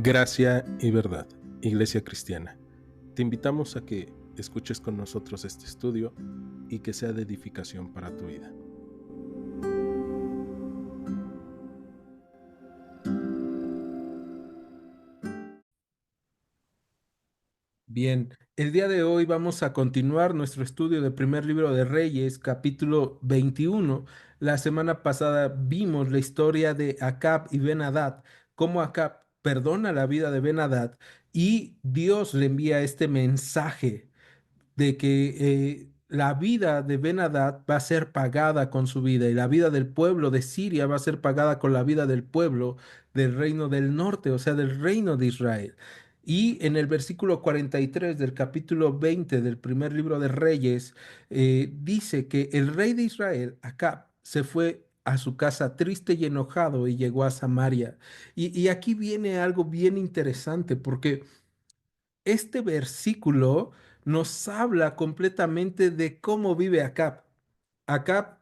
Gracia y verdad, Iglesia Cristiana. Te invitamos a que escuches con nosotros este estudio y que sea de edificación para tu vida. Bien, el día de hoy vamos a continuar nuestro estudio del primer libro de Reyes, capítulo 21. La semana pasada vimos la historia de Acab y Ben-Hadad, cómo Acab perdona la vida de Ben-Hadad y Dios le envía este mensaje de que la vida de Ben-Hadad va a ser pagada con su vida y la vida del pueblo de Siria va a ser pagada con la vida del pueblo del reino del norte, o sea, del reino de Israel. Y en el versículo 43 del capítulo 20 del primer libro de Reyes, dice que el rey de Israel, Acab, se fue a su casa triste y enojado y llegó a Samaria. Y aquí viene algo bien interesante porque este versículo nos habla completamente de cómo vive Acab. Acab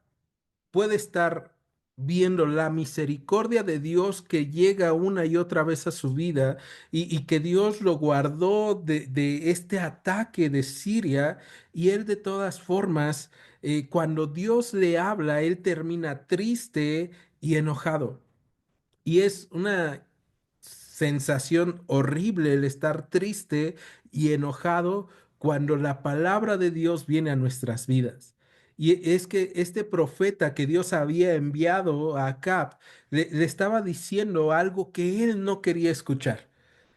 puede estar viendo la misericordia de Dios que llega una y otra vez a su vida y que Dios lo guardó de este ataque de Siria y él de todas formas, cuando Dios le habla, él termina triste y enojado. Y es una sensación horrible el estar triste y enojado cuando la palabra de Dios viene a nuestras vidas. Y es que este profeta que Dios había enviado a Acab le estaba diciendo algo que él no quería escuchar.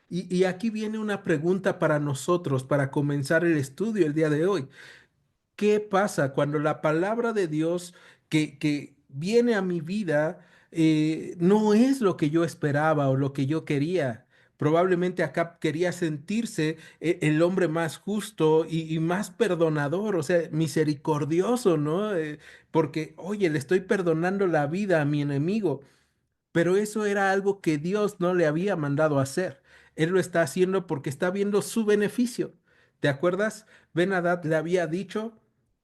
Y aquí viene una pregunta para nosotros, para comenzar el estudio el día de hoy. ¿Qué pasa cuando la palabra de Dios que viene a mi vida no es lo que yo esperaba o lo que yo quería? Probablemente acá quería sentirse el hombre más justo y más perdonador, o sea, misericordioso, ¿no? Porque, oye, le estoy perdonando la vida a mi enemigo. Pero eso era algo que Dios no le había mandado a hacer. Él lo está haciendo porque está viendo su beneficio. ¿Te acuerdas? Ben-Hadad le había dicho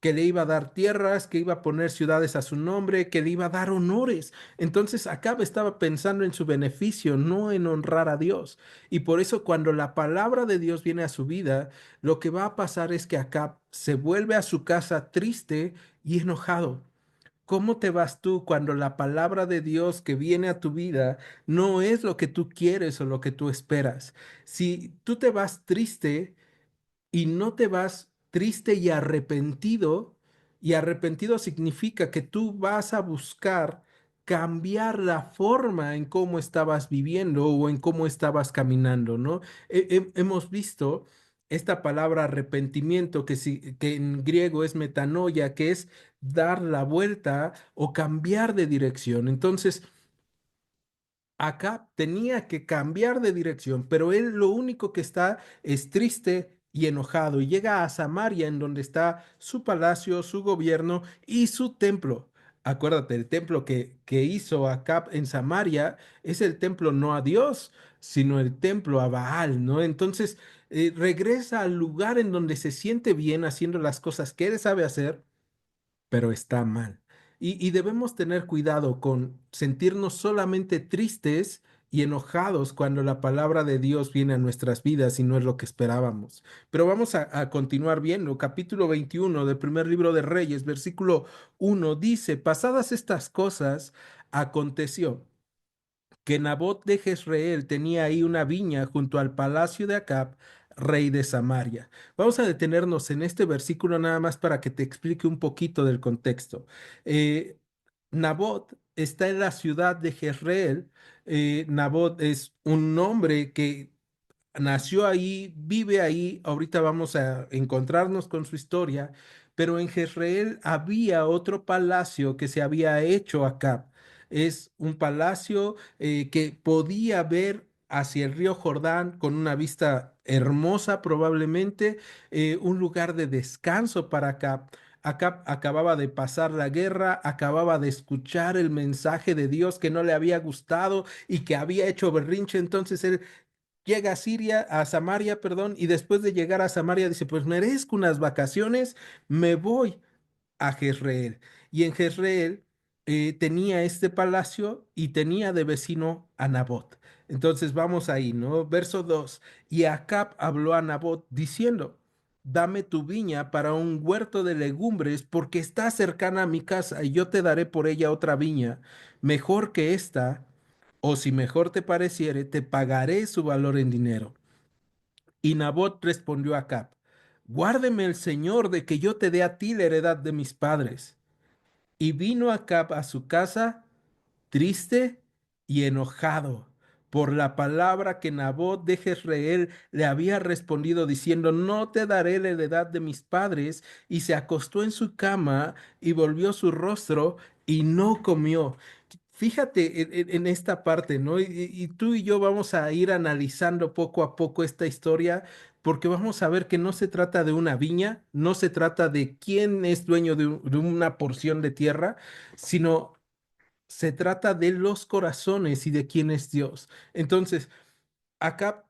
que le iba a dar tierras, que iba a poner ciudades a su nombre, que le iba a dar honores. Entonces Acab estaba pensando en su beneficio, no en honrar a Dios. Y por eso cuando la palabra de Dios viene a su vida, lo que va a pasar es que Acab se vuelve a su casa triste y enojado. ¿Cómo te vas tú cuando la palabra de Dios que viene a tu vida no es lo que tú quieres o lo que tú esperas? Si tú te vas triste y no te vas triste y arrepentido significa que tú vas a buscar cambiar la forma en cómo estabas viviendo o en cómo estabas caminando, ¿no? Hemos visto esta palabra arrepentimiento que en griego es metanoia, que es dar la vuelta o cambiar de dirección. Entonces, acá tenía que cambiar de dirección, pero él lo único que está es triste y enojado y llega a Samaria en donde está su palacio, su gobierno y su templo. Acuérdate, el templo que hizo Acab en Samaria es el templo no a Dios, sino el templo a Baal, ¿no? Entonces, regresa al lugar en donde se siente bien haciendo las cosas que él sabe hacer pero está mal. Y debemos tener cuidado con sentirnos solamente tristes y enojados cuando la palabra de Dios viene a nuestras vidas y no es lo que esperábamos. Pero vamos a continuar viendo. Capítulo 21 del primer libro de Reyes, versículo 1 dice, pasadas estas cosas, aconteció que Nabot de Jezreel tenía ahí una viña junto al palacio de Acab, rey de Samaria. Vamos a detenernos en este versículo nada más para que te explique un poquito del contexto. Eh, Nabot está en la ciudad de Jezreel. Nabot es un hombre que nació ahí, vive ahí. Ahorita vamos a encontrarnos con su historia, pero en Jezreel había otro palacio que se había hecho acá. Es un palacio que podía ver hacia el río Jordán con una vista hermosa, probablemente, un lugar de descanso para acá. Acá acababa de pasar la guerra, acababa de escuchar el mensaje de Dios que no le había gustado y que había hecho berrinche, entonces él llega a Siria, a Samaria, perdón, y después de llegar a Samaria dice, pues merezco unas vacaciones, me voy a Jezreel. Y en Jezreel tenía este palacio y tenía de vecino a Nabot. Entonces vamos ahí, ¿no? Verso 2. Y Acab habló a Nabot diciendo, dame tu viña para un huerto de legumbres, porque está cercana a mi casa, y yo te daré por ella otra viña, mejor que esta, o si mejor te pareciere, te pagaré su valor en dinero. Y Nabot respondió a Acab, guárdeme el Señor de que yo te dé a ti la heredad de mis padres. Y vino Acab a su casa triste y enojado por la palabra que Nabot de Jezreel le había respondido diciendo, no te daré la heredad de mis padres, y se acostó en su cama y volvió su rostro y no comió. Fíjate en esta parte, ¿no? Y tú y yo vamos a ir analizando poco a poco esta historia, porque vamos a ver que no se trata de una viña, no se trata de quién es dueño de una porción de tierra, sino se trata de los corazones y de quién es Dios. Entonces, Acab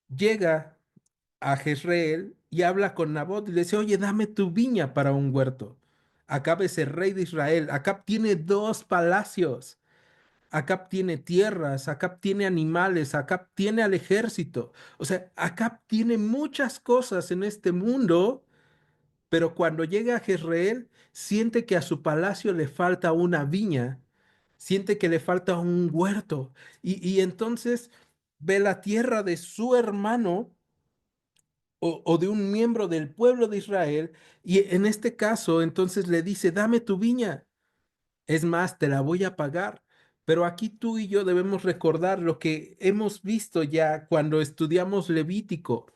llega a Jezreel y habla con Nabot y le dice, oye, dame tu viña para un huerto. Acab es el rey de Israel. Acab tiene dos palacios. Acab tiene tierras, Acab tiene animales, Acab tiene al ejército. O sea, Acab tiene muchas cosas en este mundo, pero cuando llega a Jezreel, siente que a su palacio le falta una viña, siente que le falta un huerto. Y entonces ve la tierra de su hermano o de un miembro del pueblo de Israel, y en este caso entonces le dice, dame tu viña. Es más, te la voy a pagar. Pero aquí tú y yo debemos recordar lo que hemos visto ya cuando estudiamos Levítico.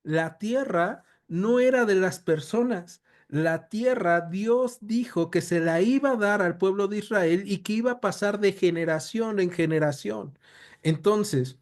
La tierra no era de las personas. La tierra, Dios dijo que se la iba a dar al pueblo de Israel y que iba a pasar de generación en generación. Entonces,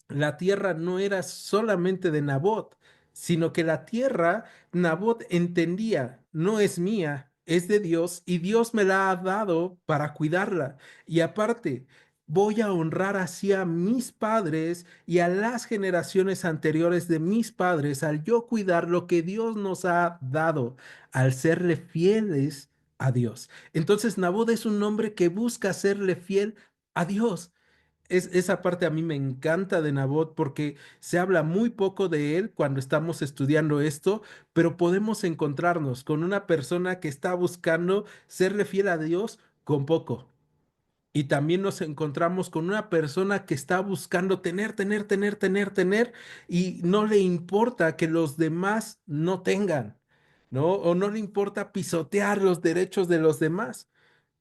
la tierra no era solamente de Nabot, sino que la tierra, Nabot entendía, no es mía, es de Dios y Dios me la ha dado para cuidarla. Y aparte, voy a honrar así a mis padres y a las generaciones anteriores de mis padres al yo cuidar lo que Dios nos ha dado, al serle fieles a Dios. Entonces, Nabot es un hombre que busca serle fiel a Dios. Esa parte a mí me encanta de Nabot porque se habla muy poco de él cuando estamos estudiando esto, pero podemos encontrarnos con una persona que está buscando serle fiel a Dios con poco. Y también nos encontramos con una persona que está buscando tener, y no le importa que los demás no tengan, ¿no? O no le importa pisotear los derechos de los demás,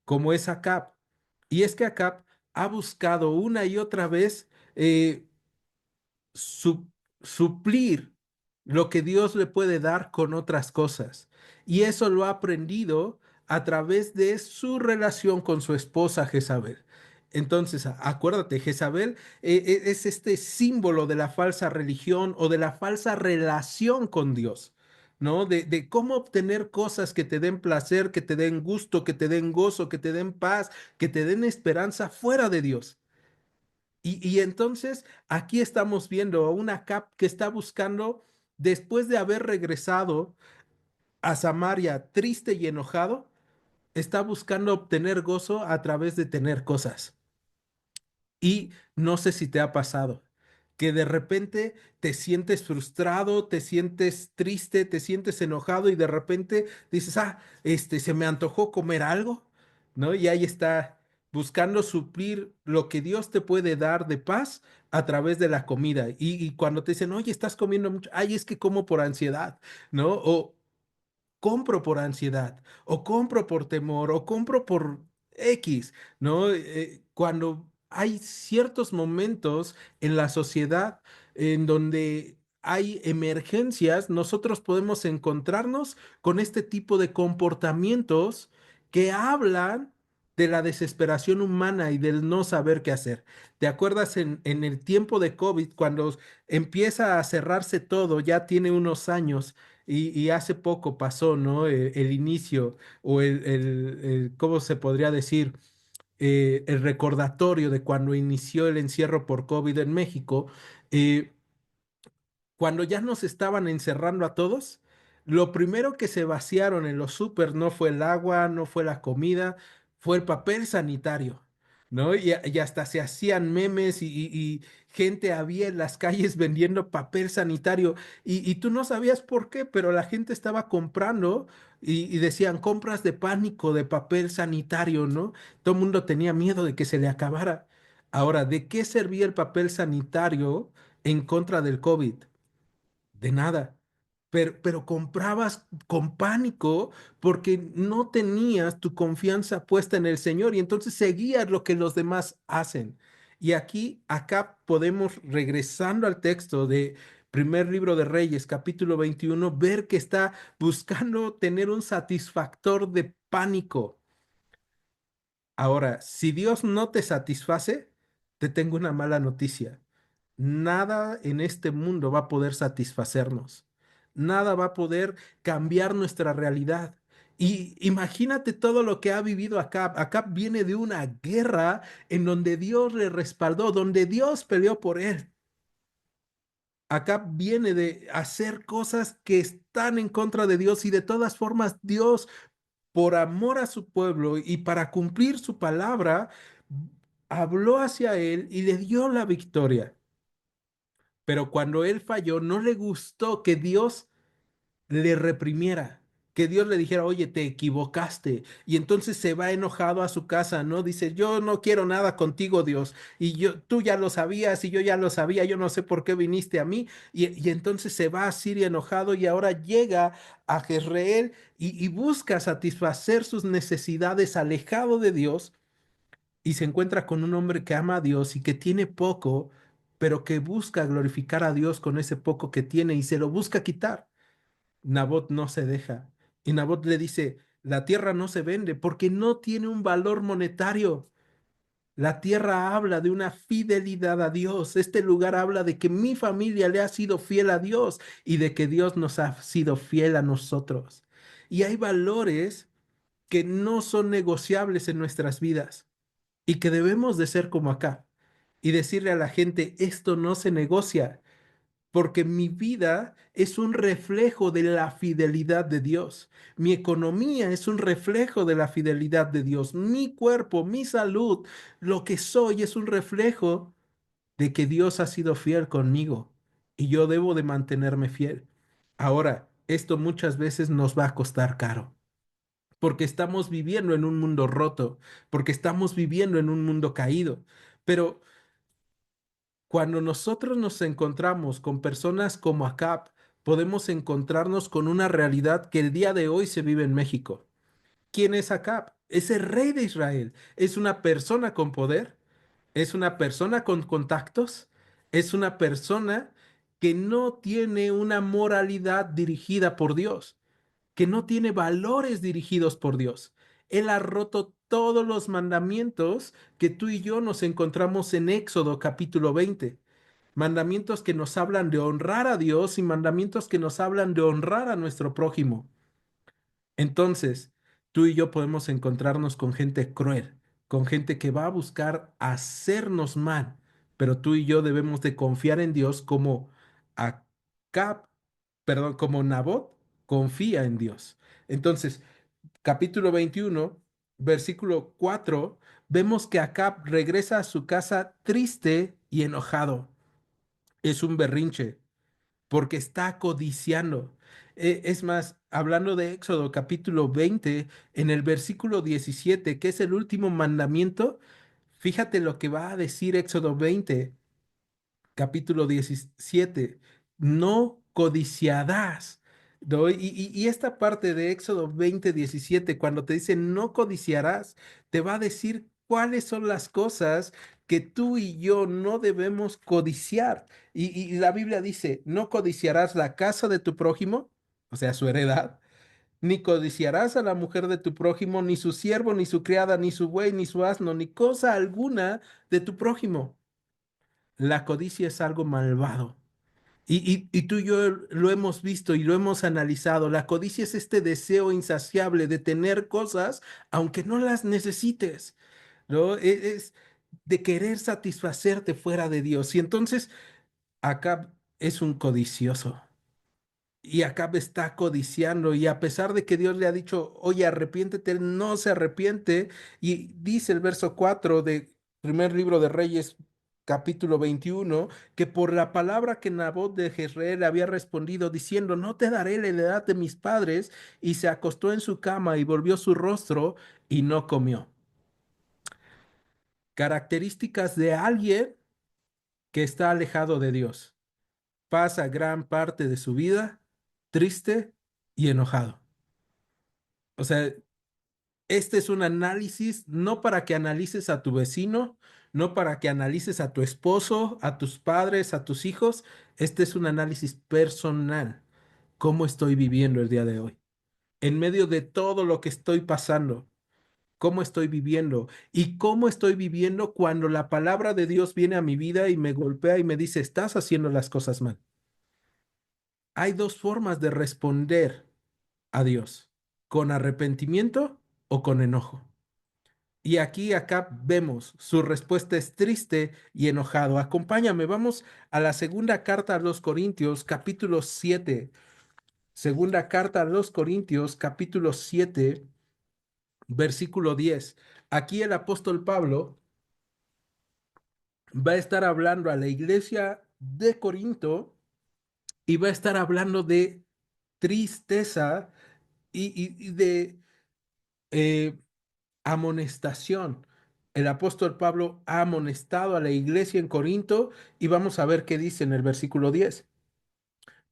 como es Acab. Y es que Acab ha buscado una y otra vez eh, su- suplir lo que Dios le puede dar con otras cosas. Y eso lo ha aprendido a través de su relación con su esposa Jezabel. Entonces, acuérdate, Jezabel es este símbolo de la falsa religión o de la falsa relación con Dios, ¿no? De cómo obtener cosas que te den placer, que te den gusto, que te den gozo, que te den paz, que te den esperanza fuera de Dios. Y entonces aquí estamos viendo a una Cap que está buscando, después de haber regresado a Samaria triste y enojado, está buscando obtener gozo a través de tener cosas. Y no sé si te ha pasado, que de repente te sientes frustrado, te sientes triste, te sientes enojado y de repente dices, se me antojó comer algo, ¿no? Y ahí está buscando suplir lo que Dios te puede dar de paz a través de la comida. Y cuando te dicen, oye, estás comiendo mucho, ay, es que como por ansiedad, ¿no? O compro por ansiedad, o compro por temor, o compro por X, ¿no? Cuando hay ciertos momentos en la sociedad en donde hay emergencias, nosotros podemos encontrarnos con este tipo de comportamientos que hablan de la desesperación humana y del no saber qué hacer. ¿Te acuerdas en el tiempo de COVID, cuando empieza a cerrarse todo, ya tiene unos años? Y hace poco pasó, ¿no? El inicio o ¿cómo se podría decir? El recordatorio de cuando inició el encierro por COVID en México. eh, Cuando ya nos estaban encerrando a todos, lo primero que se vaciaron en los súper no fue el agua, no fue la comida, fue el papel sanitario. ¿no? Y hasta se hacían memes y gente había en las calles vendiendo papel sanitario y tú no sabías por qué, pero la gente estaba comprando y decían compras de pánico de papel sanitario, ¿no? Todo el mundo tenía miedo de que se le acabara. Ahora, ¿de qué servía el papel sanitario en contra del COVID? De nada. Pero comprabas con pánico porque no tenías tu confianza puesta en el Señor y entonces seguías lo que los demás hacen. Y aquí, acá podemos, regresando al texto de primer libro de Reyes, capítulo 21, ver que está buscando tener un satisfactor de pánico. Ahora, si Dios no te satisface, te tengo una mala noticia. Nada en este mundo va a poder satisfacernos. Nada va a poder cambiar nuestra realidad. Y imagínate todo lo que ha vivido Acab. Acab viene de una guerra en donde Dios le respaldó, donde Dios peleó por él. Acab viene de hacer cosas que están en contra de Dios y de todas formas Dios, por amor a su pueblo y para cumplir su palabra, habló hacia él y le dio la victoria. Pero cuando él falló, no le gustó que Dios le reprimiera, que Dios le dijera, oye, te equivocaste. Y entonces se va enojado a su casa, ¿no? Dice, yo no quiero nada contigo, Dios. Y tú ya lo sabías y yo ya lo sabía, yo no sé por qué viniste a mí. Y entonces se va a Siria enojado y ahora llega a Jezreel y busca satisfacer sus necesidades alejado de Dios y se encuentra con un hombre que ama a Dios y que tiene poco, pero que busca glorificar a Dios con ese poco que tiene y se lo busca quitar. Nabot no se deja. Y Nabot le dice, la tierra no se vende porque no tiene un valor monetario. La tierra habla de una fidelidad a Dios. Este lugar habla de que mi familia le ha sido fiel a Dios y de que Dios nos ha sido fiel a nosotros. Y hay valores que no son negociables en nuestras vidas y que debemos de ser como acá y decirle a la gente, esto no se negocia, porque mi vida es un reflejo de la fidelidad de Dios. Mi economía es un reflejo de la fidelidad de Dios. Mi cuerpo, mi salud, lo que soy es un reflejo de que Dios ha sido fiel conmigo y yo debo de mantenerme fiel. Ahora, esto muchas veces nos va a costar caro porque estamos viviendo en un mundo roto, porque estamos viviendo en un mundo caído. Pero cuando nosotros nos encontramos con personas como Acab, podemos encontrarnos con una realidad que el día de hoy se vive en México. ¿Quién es Acab? Es el rey de Israel. Es una persona con poder, es una persona con contactos, es una persona que no tiene una moralidad dirigida por Dios, que no tiene valores dirigidos por Dios. Él ha roto todos los mandamientos que tú y yo nos encontramos en Éxodo capítulo 20. Mandamientos que nos hablan de honrar a Dios y mandamientos que nos hablan de honrar a nuestro prójimo. Entonces, tú y yo podemos encontrarnos con gente cruel, con gente que va a buscar hacernos mal, pero tú y yo debemos de confiar en Dios como Acab, perdón, como Nabot confía en Dios. Entonces, capítulo 21, versículo 4, vemos que Acab regresa a su casa triste y enojado. Es un berrinche porque está codiciando. Es más, hablando de Éxodo capítulo 20, en el versículo 17, que es el último mandamiento, fíjate lo que va a decir Éxodo 20 capítulo 17, no codiciarás. ¿No? Y esta parte de Éxodo 20:17, cuando te dice no codiciarás, te va a decir cuáles son las cosas que tú y yo no debemos codiciar. Y la Biblia dice, no codiciarás la casa de tu prójimo, o sea, su heredad, ni codiciarás a la mujer de tu prójimo, ni su siervo, ni su criada, ni su buey, ni su asno, ni cosa alguna de tu prójimo. La codicia es algo malvado. Y tú y yo lo hemos visto y lo hemos analizado. La codicia es este deseo insaciable de tener cosas aunque no las necesites, ¿no? Es de querer satisfacerte fuera de Dios. Y entonces Acab es un codicioso. Y Acab está codiciando y a pesar de que Dios le ha dicho, oye, arrepiéntete, él no se arrepiente. Y dice el verso 4 de Primer libro de Reyes, capítulo 21, que por la palabra que Nabot de Jezreel había respondido diciendo, no te daré la heredad de mis padres, y se acostó en su cama y volvió su rostro y no comió. Características de alguien que está alejado de Dios. Pasa gran parte de su vida triste y enojado. O sea, este es un análisis no para que analices a tu vecino, no para que analices a tu esposo, a tus padres, a tus hijos. Este es un análisis personal. ¿Cómo estoy viviendo el día de hoy? En medio de todo lo que estoy pasando, ¿cómo estoy viviendo? ¿Y cómo estoy viviendo cuando la palabra de Dios viene a mi vida y me golpea y me dice, estás haciendo las cosas mal? Hay dos formas de responder a Dios, con arrepentimiento o con enojo. Y aquí, acá vemos, su respuesta es triste y enojado. Acompáñame, vamos a la segunda carta a los Corintios, capítulo 7. Segunda carta a los Corintios, capítulo 7, versículo 10. Aquí el apóstol Pablo va a estar hablando a la iglesia de Corinto y va a estar hablando de tristeza y de eh, amonestación. El apóstol Pablo ha amonestado a la iglesia en Corinto y vamos a ver qué dice en el versículo 10.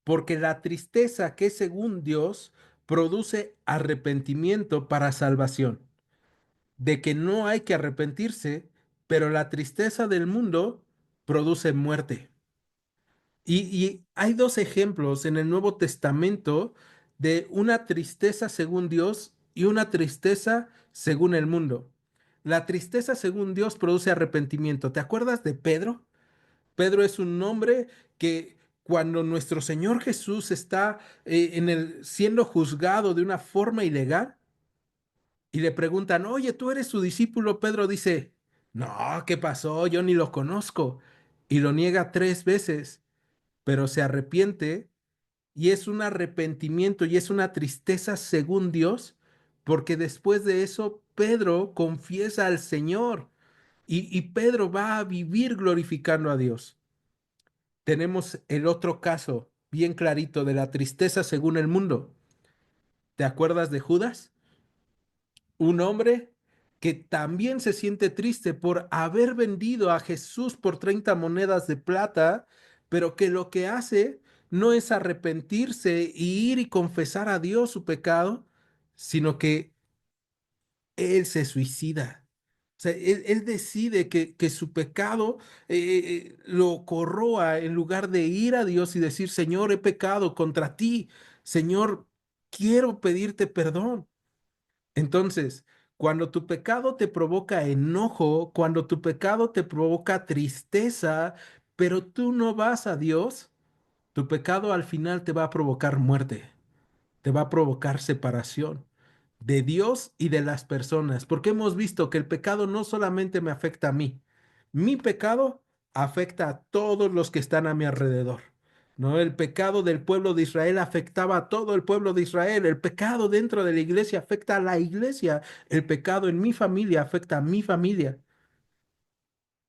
Porque la tristeza que según Dios produce arrepentimiento para salvación, de que no hay que arrepentirse, pero la tristeza del mundo produce muerte. Y hay dos ejemplos en el Nuevo Testamento de una tristeza según Dios y una tristeza según el mundo. La tristeza según Dios produce arrepentimiento. ¿Te acuerdas de Pedro? Pedro es un hombre que cuando nuestro Señor Jesús está siendo juzgado de una forma ilegal y le preguntan, oye, ¿tú eres su discípulo? Pedro dice, no, ¿qué pasó? Yo ni lo conozco. Y lo niega 3 veces, pero se arrepiente y es un arrepentimiento y es una tristeza según Dios, porque después de eso Pedro confiesa al Señor y Pedro va a vivir glorificando a Dios. Tenemos el otro caso bien clarito de la tristeza según el mundo. ¿Te acuerdas de Judas? Un hombre que también se siente triste por haber vendido a Jesús por 30 monedas de plata, pero que lo que hace no es arrepentirse y ir y confesar a Dios su pecado, sino que él se suicida. O sea, él decide que su pecado lo corroa en lugar de ir a Dios y decir, Señor, he pecado contra ti. Señor, quiero pedirte perdón. Entonces, cuando tu pecado te provoca enojo, cuando tu pecado te provoca tristeza, pero tú no vas a Dios, tu pecado al final te va a provocar muerte, te va a provocar separación de Dios y de las personas, porque hemos visto que el pecado no solamente me afecta a mí, mi pecado afecta a todos los que están a mi alrededor. ¿No? El pecado del pueblo de Israel afectaba a todo el pueblo de Israel. El pecado dentro de la iglesia afecta a la iglesia. El pecado en mi familia afecta a mi familia.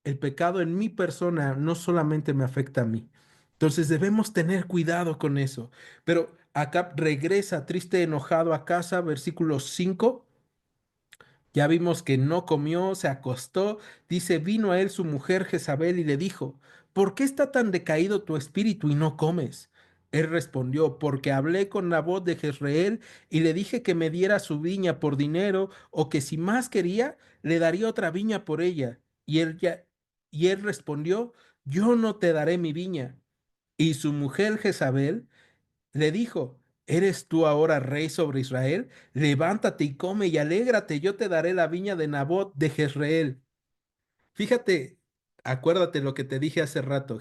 El pecado en mi persona no solamente me afecta a mí. Entonces debemos tener cuidado con eso. Pero acá regresa triste, enojado a casa, versículo 5. Ya vimos que no comió, se acostó. Dice, vino a él su mujer Jezabel y le dijo, ¿por qué está tan decaído tu espíritu y no comes? Él respondió, porque hablé con Nabot de Jezreel y le dije que me diera su viña por dinero o que si más quería, le daría otra viña por ella. Y él respondió, yo no te daré mi viña. Y su mujer Jezabel le dijo, ¿eres tú ahora rey sobre Israel? Levántate y come y alégrate, yo te daré la viña de Nabot de Jezreel. Fíjate, acuérdate lo que te dije hace rato,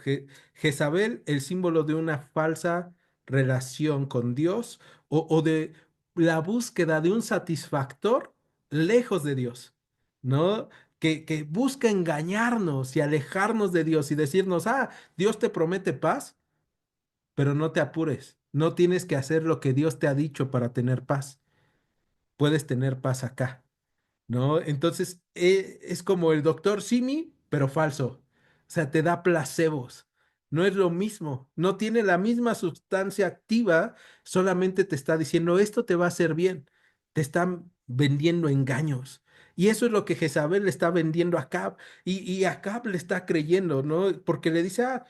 Jezabel, el símbolo de una falsa relación con Dios o de la búsqueda de un satisfactor lejos de Dios, ¿no? Que busca engañarnos y alejarnos de Dios y decirnos, Dios te promete paz, pero no te apures. No tienes que hacer lo que Dios te ha dicho para tener paz. Puedes tener paz acá. ¿no? Entonces, es como el doctor Simi, pero falso. O sea, te da placebos. No es lo mismo, no tiene la misma sustancia activa, solamente te está diciendo esto te va a hacer bien. Te están vendiendo engaños. Y eso es lo que Jezabel le está vendiendo a Acab. Y Acab le está creyendo, ¿no? Porque le dice, ah,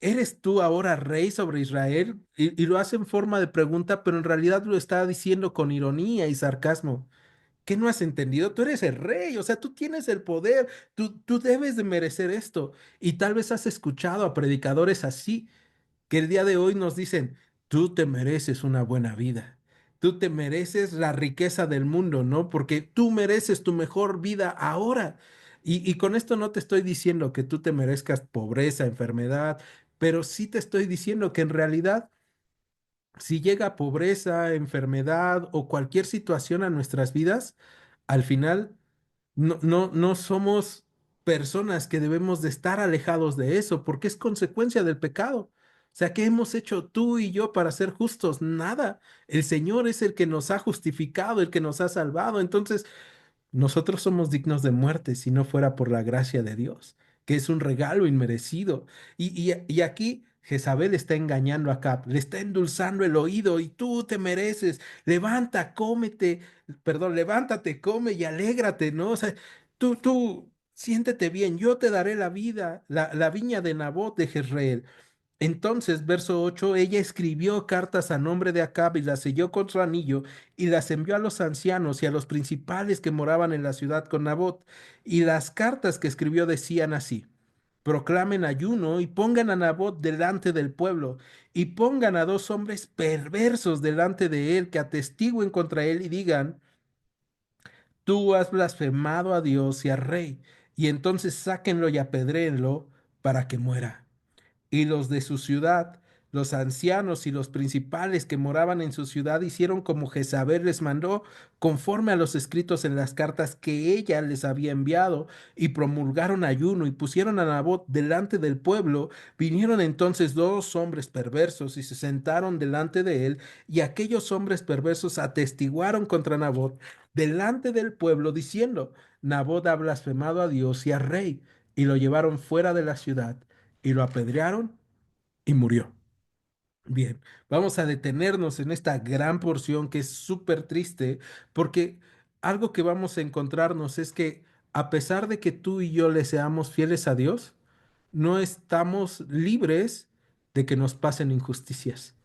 ¿eres tú ahora rey sobre Israel? Y lo hace en forma de pregunta, pero en realidad lo está diciendo con ironía y sarcasmo. ¿Qué no has entendido? Tú eres el rey, o sea, tú tienes el poder, tú debes de merecer esto. Y tal vez has escuchado a predicadores así, que el día de hoy nos dicen, tú te mereces una buena vida, tú te mereces la riqueza del mundo, ¿no? Porque tú mereces tu mejor vida ahora. Y con esto no te estoy diciendo que tú te merezcas pobreza, enfermedad, pero sí te estoy diciendo que en realidad si llega pobreza, enfermedad o cualquier situación a nuestras vidas, al final no somos personas que debemos de estar alejados de eso, porque es consecuencia del pecado. O sea, ¿qué hemos hecho tú y yo para ser justos? Nada. El Señor es el que nos ha justificado, el que nos ha salvado. Entonces, nosotros somos dignos de muerte si no fuera por la gracia de Dios, que es un regalo inmerecido. Y aquí Jezabel está engañando a Acab, le está endulzando el oído y tú te mereces, levanta, cómete, perdón, levántate, come y alégrate, ¿no? O sea, tú, siéntete bien, yo te daré la vida, la viña de Nabot de Jezreel. Entonces, verso 8, ella escribió cartas a nombre de Acab y las selló con su anillo y las envió a los ancianos y a los principales que moraban en la ciudad con Nabot. Y las cartas que escribió decían así: proclamen ayuno y pongan a Nabot delante del pueblo y pongan a dos hombres perversos delante de él que atestiguen contra él y digan, tú has blasfemado a Dios y al rey, y entonces sáquenlo y apedréenlo para que muera y los de su ciudad, los ancianos y los principales que moraban en su ciudad hicieron como Jezabel les mandó, conforme a los escritos en las cartas que ella les había enviado, y promulgaron ayuno y pusieron a Nabot delante del pueblo. Vinieron entonces dos hombres perversos y se sentaron delante de él, y aquellos hombres perversos atestiguaron contra Nabot delante del pueblo, diciendo, Nabot ha blasfemado a Dios y al rey, y lo llevaron fuera de la ciudad y lo apedrearon y murió. Bien, vamos a detenernos en esta gran porción que es súper triste porque algo que vamos a encontrarnos es que a pesar de que tú y yo le seamos fieles a Dios, no estamos libres de que nos pasen injusticias.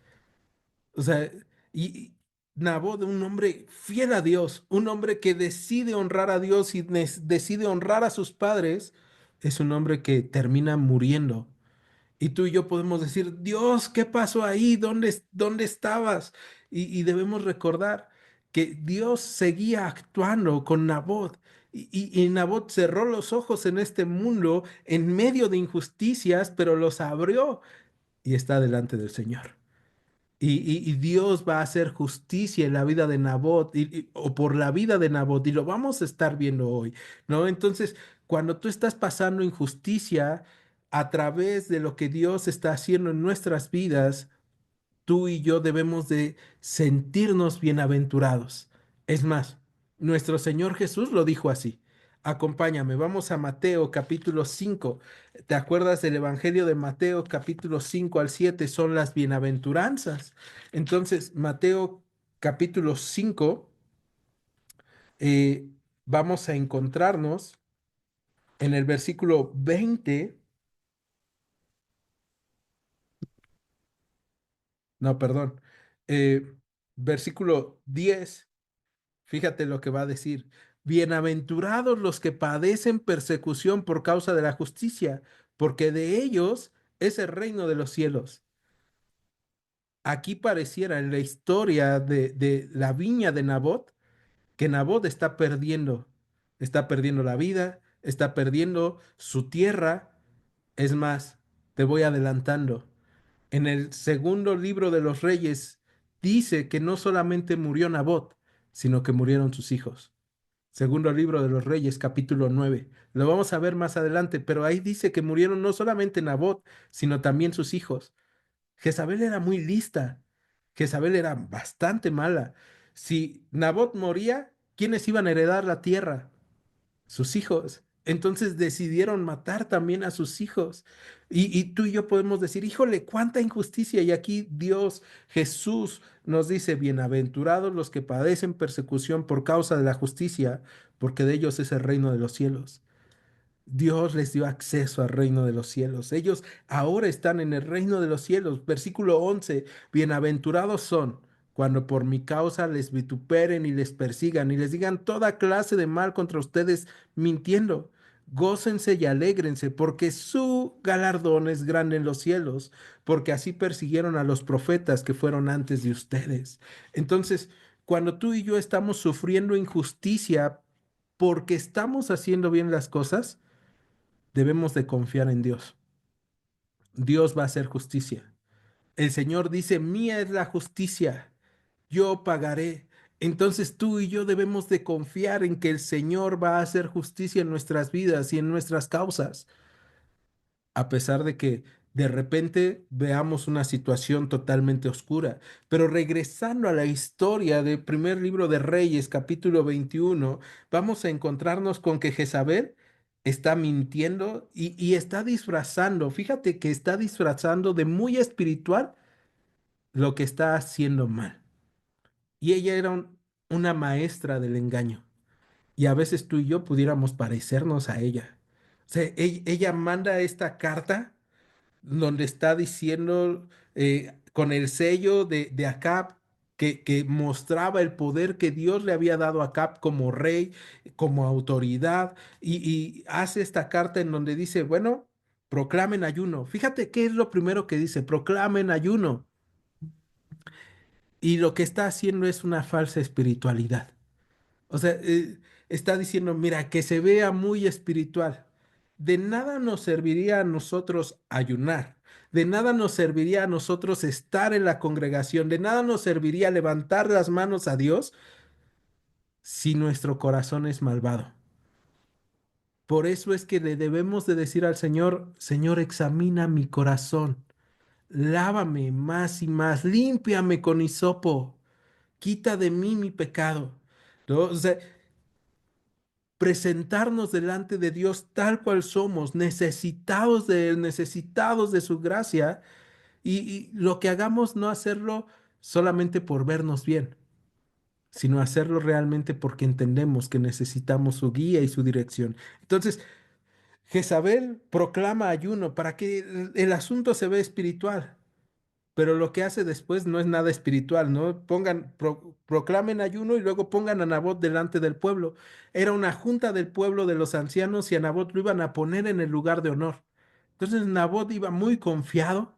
O sea, y Nabot, un hombre fiel a Dios, un hombre que decide honrar a Dios y decide honrar a sus padres, es un hombre que termina muriendo. Y tú y yo podemos decir, Dios, ¿qué pasó ahí? ¿Dónde estabas? Y debemos recordar que Dios seguía actuando con Nabot. Y Nabot cerró los ojos en este mundo en medio de injusticias, pero los abrió y está delante del Señor. Y Dios va a hacer justicia en la vida de Nabot o por la vida de Nabot y lo vamos a estar viendo hoy, ¿no? Entonces, cuando tú estás pasando injusticia a través de lo que Dios está haciendo en nuestras vidas, tú y yo debemos de sentirnos bienaventurados. Es más, nuestro Señor Jesús lo dijo así. Acompáñame, vamos a Mateo capítulo 5. ¿Te acuerdas del Evangelio de Mateo capítulo 5 al 7? Son las bienaventuranzas. Entonces, Mateo capítulo 5, eh, vamos a encontrarnos en el versículo 20. No, perdón, versículo 10. Fíjate lo que va a decir. Bienaventurados los que padecen persecución por causa de la justicia, porque de ellos es el reino de los cielos. Aquí pareciera en la historia de la viña de Nabot que Nabot está perdiendo la vida, está perdiendo su tierra. Es más, te voy adelantando. En el segundo libro de los Reyes dice que no solamente murió Nabot, sino que murieron sus hijos. Segundo libro de los Reyes, capítulo 9. Lo vamos a ver más adelante, pero ahí dice que murieron no solamente Nabot, sino también sus hijos. Jezabel era muy lista. Jezabel era bastante mala. Si Nabot moría, ¿Quiénes iban a heredar la tierra? Sus hijos. Entonces decidieron matar también a sus hijos. Y tú y yo podemos decir, híjole, cuánta injusticia. Y aquí Dios, Jesús, nos dice, bienaventurados los que padecen persecución por causa de la justicia, porque de ellos es el reino de los cielos. Dios les dio acceso al reino de los cielos. Ellos ahora están en el reino de los cielos. Versículo 11. Bienaventurados son cuando por mi causa les vituperen y les persigan y les digan toda clase de mal contra ustedes mintiendo. Gócense y alégrense, porque su galardón es grande en los cielos, porque así persiguieron a los profetas que fueron antes de ustedes. Entonces, cuando tú y yo estamos sufriendo injusticia porque estamos haciendo bien las cosas, debemos de confiar en Dios. Dios va a hacer justicia. El Señor dice, mía es la justicia, yo pagaré. Entonces tú y yo debemos de confiar en que el Señor va a hacer justicia en nuestras vidas y en nuestras causas, a pesar de que de repente veamos una situación totalmente oscura. Pero regresando a la historia del primer libro de Reyes, capítulo 21, vamos a encontrarnos con que Jezabel está mintiendo y está disfrazando, fíjate que está disfrazando de muy espiritual lo que está haciendo mal. Y ella era una maestra del engaño. Y a veces tú y yo pudiéramos parecernos a ella. O sea, ella manda esta carta donde está diciendo con el sello de Acab que mostraba el poder que Dios le había dado a Acab como rey, como autoridad, y hace esta carta en donde dice, bueno, proclamen ayuno. Fíjate qué es lo primero que dice, proclamen ayuno. Y lo que está haciendo es una falsa espiritualidad. O sea, está diciendo, mira, que se vea muy espiritual. De nada nos serviría a nosotros ayunar. De nada nos serviría a nosotros estar en la congregación. De nada nos serviría levantar las manos a Dios si nuestro corazón es malvado. Por eso es que le debemos de decir al Señor, Señor, examina mi corazón. Lávame más y más. Límpiame con hisopo. Quita de mí mi pecado. ¿No? O sea, presentarnos delante de Dios tal cual somos, necesitados de Él, necesitados de su gracia, y lo que hagamos no hacerlo solamente por vernos bien, sino hacerlo realmente porque entendemos que necesitamos su guía y su dirección. Entonces, Jezabel proclama ayuno para que el asunto se vea espiritual. Pero lo que hace después no es nada espiritual, ¿no? Proclamen ayuno y luego pongan a Nabot delante del pueblo. Era una junta del pueblo de los ancianos y a Nabot lo iban a poner en el lugar de honor. Entonces Nabot iba muy confiado,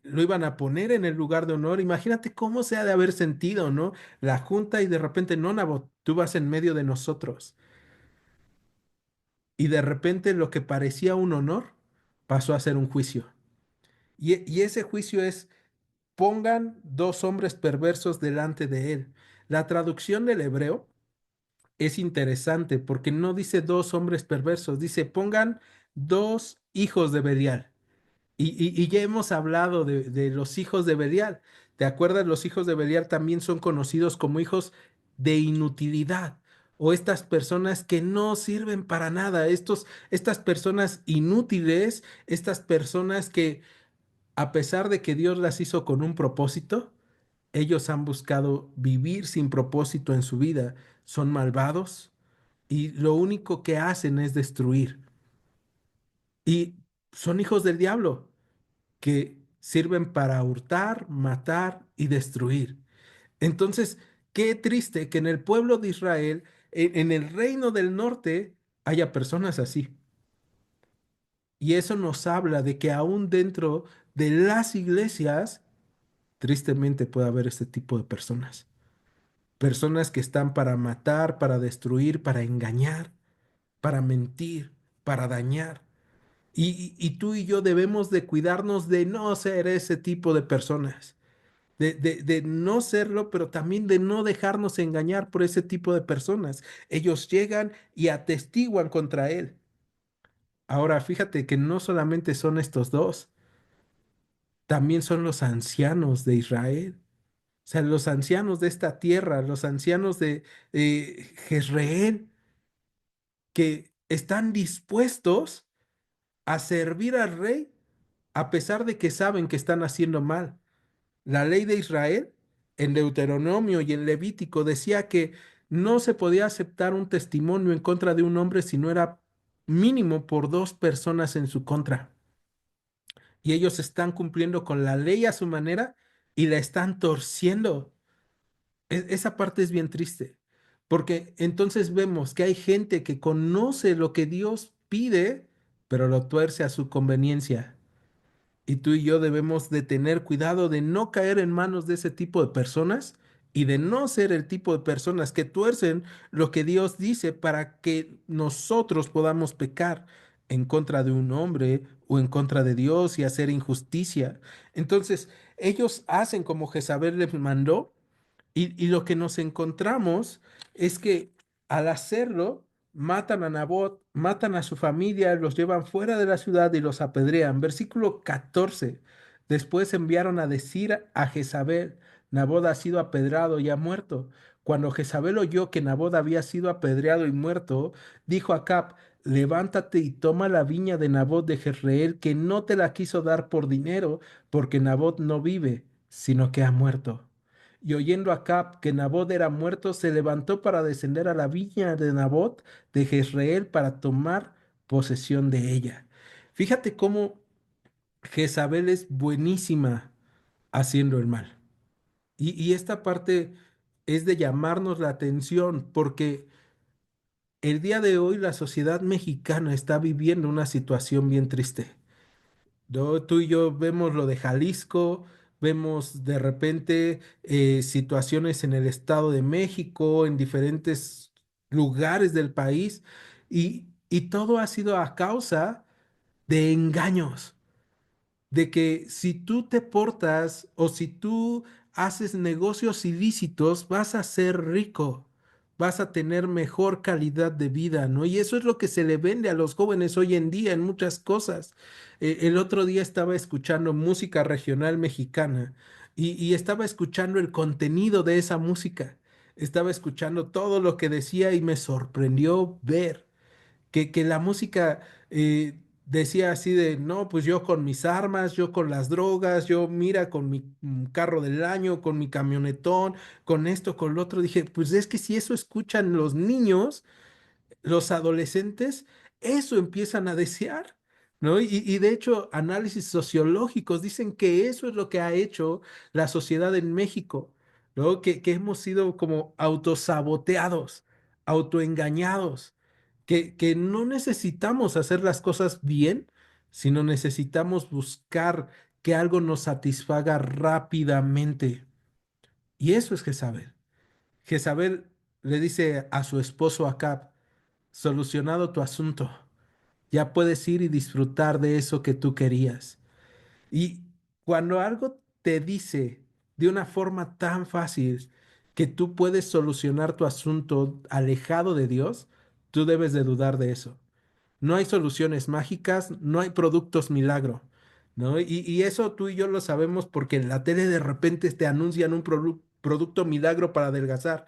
lo iban a poner en el lugar de honor. Imagínate cómo se ha de haber sentido, ¿no? La junta y de repente, no, Nabot, tú vas en medio de nosotros. Y de repente lo que parecía un honor pasó a ser un juicio. Y ese juicio es pongan dos hombres perversos delante de él. La traducción del hebreo es interesante porque no dice dos hombres perversos, dice pongan dos hijos de Belial. Y ya hemos hablado de los hijos de Belial. ¿Te acuerdas? Los hijos de Belial también son conocidos como hijos de inutilidad o estas personas que no sirven para nada, estas personas inútiles, estas personas que a pesar de que Dios las hizo con un propósito, ellos han buscado vivir sin propósito en su vida, son malvados y lo único que hacen es destruir. Y son hijos del diablo que sirven para hurtar, matar y destruir. Entonces, qué triste que en el pueblo de Israel, en el reino del norte, haya personas así. Y eso nos habla de que aún dentro de las iglesias, tristemente puede haber este tipo de personas. Personas que están para matar, para destruir, para engañar, para mentir, para dañar. Y tú y yo debemos de cuidarnos de no ser ese tipo de personas, de no serlo, pero también de no dejarnos engañar por ese tipo de personas. Ellos llegan y atestiguan contra él. Ahora, fíjate que no solamente son estos dos, también son los ancianos de Israel. O sea, los ancianos de esta tierra, los ancianos de Jezreel, que están dispuestos a servir al rey a pesar de que saben que están haciendo mal. La ley de Israel, en Deuteronomio y en Levítico, decía que no se podía aceptar un testimonio en contra de un hombre si no era mínimo por dos personas en su contra. Y ellos están cumpliendo con la ley a su manera y la están torciendo. Esa parte es bien triste, porque entonces vemos que hay gente que conoce lo que Dios pide, pero lo tuerce a su conveniencia. Y tú y yo debemos de tener cuidado de no caer en manos de ese tipo de personas y de no ser el tipo de personas que tuercen lo que Dios dice para que nosotros podamos pecar en contra de un hombre o en contra de Dios y hacer injusticia. Entonces, ellos hacen como Jezabel les mandó y lo que nos encontramos es que al hacerlo, matan a Nabot, matan a su familia, los llevan fuera de la ciudad y los apedrean. Versículo 14. Después enviaron a decir a Jezabel, Nabot ha sido apedrado y ha muerto. Cuando Jezabel oyó que Nabot había sido apedreado y muerto, dijo a Acab, levántate y toma la viña de Nabot de Jezreel, que no te la quiso dar por dinero, porque Nabot no vive, sino que ha muerto. Y oyendo Acab que Nabot era muerto, se levantó para descender a la viña de Nabot de Jezreel para tomar posesión de ella. Fíjate cómo Jezabel es buenísima haciendo el mal. Y esta parte es de llamarnos la atención porque el día de hoy la sociedad mexicana está viviendo una situación bien triste. Tú y yo vemos lo de Jalisco, vemos de repente situaciones en el Estado de México, en diferentes lugares del país, y todo ha sido a causa de engaños de que si tú te portas o si tú haces negocios ilícitos, vas a ser rico, vas a tener mejor calidad de vida, ¿no? Y eso es lo que se le vende a los jóvenes hoy en día en muchas cosas. El otro día estaba escuchando música regional mexicana y estaba escuchando el contenido de esa música. Estaba escuchando todo lo que decía y me sorprendió ver que la música decía así de, no, pues yo con mis armas, yo con las drogas, yo mira con mi carro del año, con mi camionetón, con esto, con lo otro. Dije, pues es que si eso escuchan los niños, los adolescentes eso empiezan a desear, ¿no? Y de hecho, análisis sociológicos dicen que eso es lo que ha hecho la sociedad en México, ¿no? Que hemos sido como autosaboteados, autoengañados, que no necesitamos hacer las cosas bien, sino necesitamos buscar que algo nos satisfaga rápidamente. Y eso es Jezabel. Jezabel le dice a su esposo Acab, solucionado tu asunto. Ya puedes ir y disfrutar de eso que tú querías. Y cuando algo te dice de una forma tan fácil que tú puedes solucionar tu asunto alejado de Dios, tú debes de dudar de eso. No hay soluciones mágicas, no hay productos milagro, ¿no? Y eso tú y yo lo sabemos porque en la tele de repente te anuncian un producto milagro para adelgazar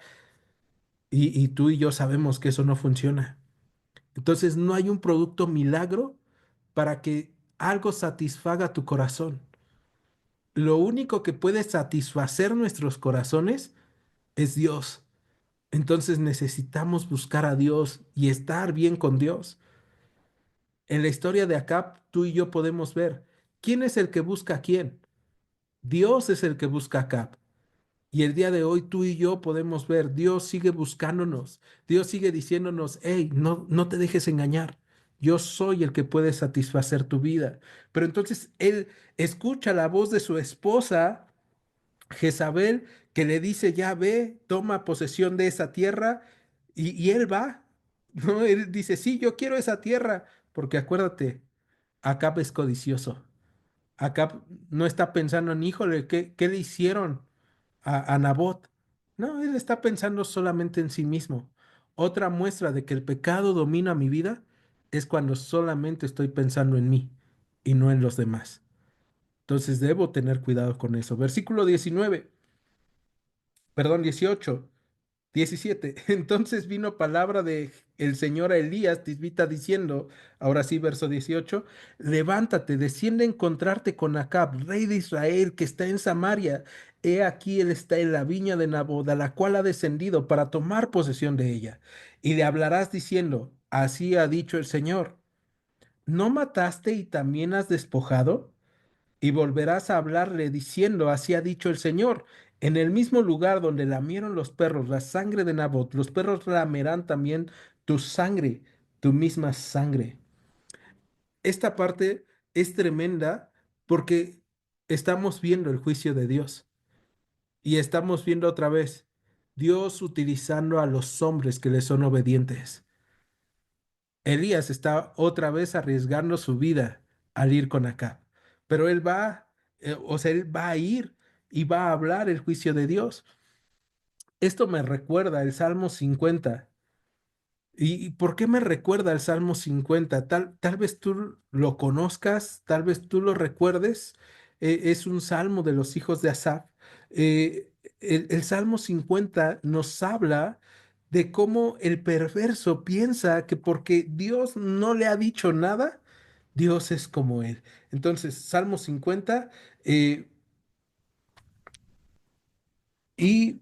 y tú y yo sabemos que eso no funciona. Entonces no hay un producto milagro para que algo satisfaga tu corazón. Lo único que puede satisfacer nuestros corazones es Dios. Entonces necesitamos buscar a Dios y estar bien con Dios. En la historia de Acab, tú y yo podemos ver quién es el que busca a quién. Dios es el que busca a Acab. Y el día de hoy tú y yo podemos ver, Dios sigue buscándonos, Dios sigue diciéndonos, hey, no, no te dejes engañar, yo soy el que puede satisfacer tu vida. Pero entonces él escucha la voz de su esposa, Jezabel, que le dice, ya ve, toma posesión de esa tierra, y él va, ¿no? Él dice, sí, yo quiero esa tierra, porque acuérdate, Acab es codicioso. Acab no está pensando en, híjole, ¿qué le hicieron a Nabot? No, él está pensando solamente en sí mismo. Otra muestra de que el pecado domina mi vida es cuando solamente estoy pensando en mí y no en los demás. Entonces debo tener cuidado con eso. Versículo 19. perdón, 18. 17. Entonces vino palabra de el Señor a Elías Tisbita diciendo, ahora sí, verso 18, levántate, desciende a encontrarte con Acab, rey de Israel, que está en Samaria. He aquí él está en la viña de Nabot, a la cual ha descendido para tomar posesión de ella. Y le hablarás diciendo, así ha dicho el Señor, ¿no mataste y también has despojado? Y volverás a hablarle diciendo, así ha dicho el Señor, en el mismo lugar donde lamieron los perros la sangre de Nabot, los perros lamerán también tu sangre, tu misma sangre. Esta parte es tremenda porque estamos viendo el juicio de Dios y estamos viendo otra vez Dios utilizando a los hombres que le son obedientes. Elías está otra vez arriesgando su vida al ir con Acab, pero él va, o sea, él va a ir y va a hablar el juicio de Dios. Esto me recuerda el Salmo 50. ¿Y por qué me recuerda el Salmo 50? Tal vez tú lo conozcas, tal vez tú lo recuerdes. Es un salmo de los hijos de Asaf. El Salmo 50 nos habla de cómo el perverso piensa que porque Dios no le ha dicho nada, Dios es como él. Entonces, Salmo 50, eh, y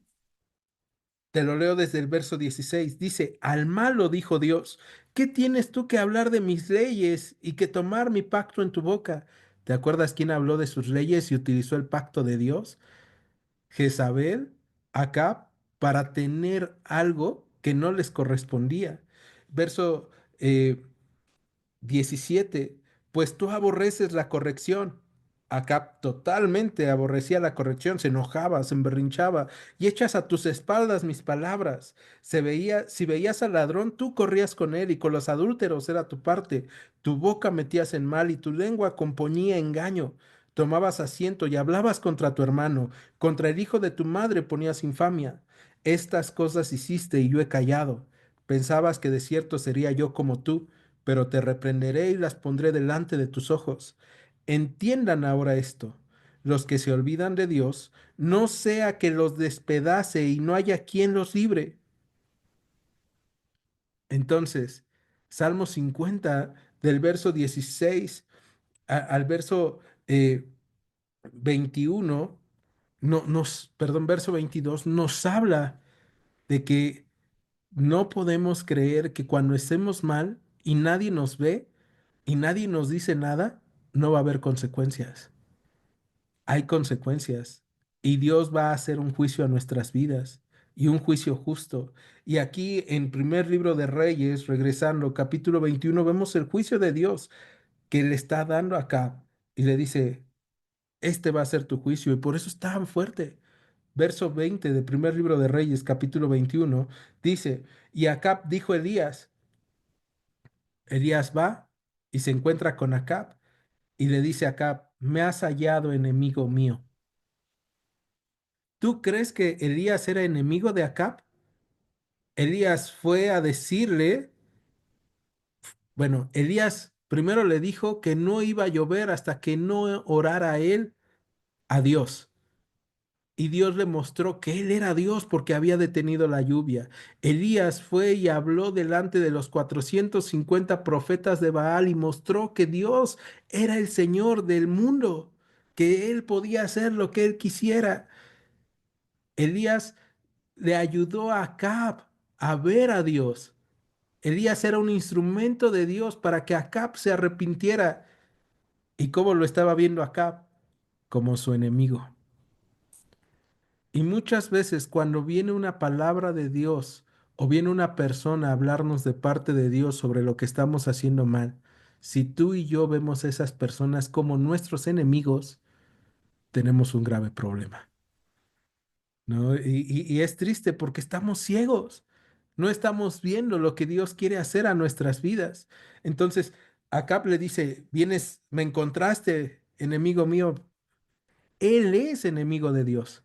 te lo leo desde el verso 16. Dice, al malo dijo Dios, ¿qué tienes tú que hablar de mis leyes y que tomar mi pacto en tu boca? ¿Te acuerdas quién habló de sus leyes y utilizó el pacto de Dios? Jezabel, Acab, para tener algo que no les correspondía. Verso eh, 17, pues tú aborreces la corrección. Acab totalmente aborrecía la corrección, se enojaba, se emberrinchaba, y echas a tus espaldas mis palabras. Si veías al ladrón, tú corrías con él, y con los adúlteros era tu parte. Tu boca metías en mal, y tu lengua componía engaño. Tomabas asiento y hablabas contra tu hermano, contra el hijo de tu madre ponías infamia. Estas cosas hiciste y yo he callado. Pensabas que de cierto sería yo como tú, pero te reprenderé y las pondré delante de tus ojos. Entiendan ahora esto. Los que se olvidan de Dios, no sea que los despedace y no haya quien los libre. Entonces, Salmo 50, del verso 16 al verso 21, perdón, verso 22, nos habla de que no podemos creer que cuando estemos mal y nadie nos ve y nadie nos dice nada, no va a haber consecuencias. Hay consecuencias y Dios va a hacer un juicio a nuestras vidas y un juicio justo. Y aquí en primer libro de Reyes, regresando, capítulo 21, vemos el juicio de Dios que le está dando acá y le dice, este va a ser tu juicio y por eso es tan fuerte. Verso 20 del primer libro de Reyes, capítulo 21, dice, y Acab dijo a Elías, Elías va y se encuentra con Acab y le dice a Acab, me has hallado enemigo mío. ¿Tú crees que Elías era enemigo de Acab? Elías fue a decirle, bueno, Elías primero le dijo que no iba a llover hasta que no orara él a Dios. Y Dios le mostró que él era Dios porque había detenido la lluvia. Elías fue y habló delante de los 450 profetas de Baal y mostró que Dios era el Señor del mundo, que él podía hacer lo que él quisiera. Elías le ayudó a Acab a ver a Dios. Elías era un instrumento de Dios para que Acab se arrepintiera. ¿Y cómo lo estaba viendo Acab? Como su enemigo. Y muchas veces cuando viene una palabra de Dios o viene una persona a hablarnos de parte de Dios sobre lo que estamos haciendo mal, si tú y yo vemos a esas personas como nuestros enemigos, tenemos un grave problema, ¿no? Y es triste porque estamos ciegos, no estamos viendo lo que Dios quiere hacer a nuestras vidas. Entonces, Acab le dice, vienes, me encontraste, enemigo mío. Él es enemigo de Dios.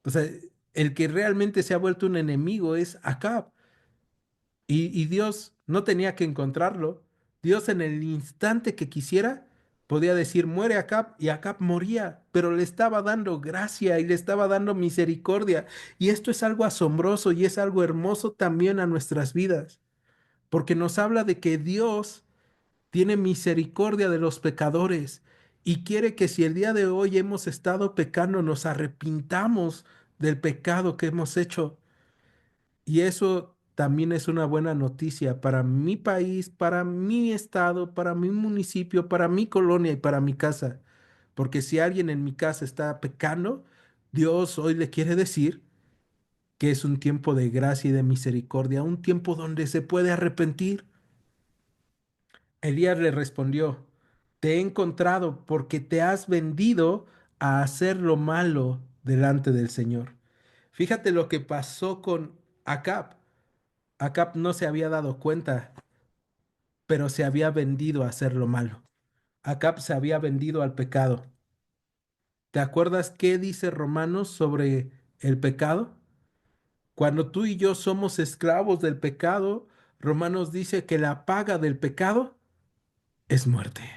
O sea, el que realmente se ha vuelto un enemigo es Acab. Y Dios no tenía que encontrarlo. Dios en el instante que quisiera Podía decir, muere Acab, y Acab moría, pero le estaba dando gracia y le estaba dando misericordia. Y esto es algo asombroso y es algo hermoso también a nuestras vidas, porque nos habla de que Dios tiene misericordia de los pecadores y quiere que si el día de hoy hemos estado pecando, nos arrepintamos del pecado que hemos hecho. Y eso también es una buena noticia para mi país, para mi estado, para mi municipio, para mi colonia y para mi casa. Porque si alguien en mi casa está pecando, Dios hoy le quiere decir que es un tiempo de gracia y de misericordia, un tiempo donde se puede arrepentir. Elías le respondió, te he encontrado porque te has vendido a hacer lo malo delante del Señor. Fíjate lo que pasó con Acab. Acab no se había dado cuenta, pero se había vendido a hacer lo malo. Acab se había vendido al pecado. ¿Te acuerdas qué dice Romanos sobre el pecado? Cuando tú y yo somos esclavos del pecado, Romanos dice que la paga del pecado es muerte.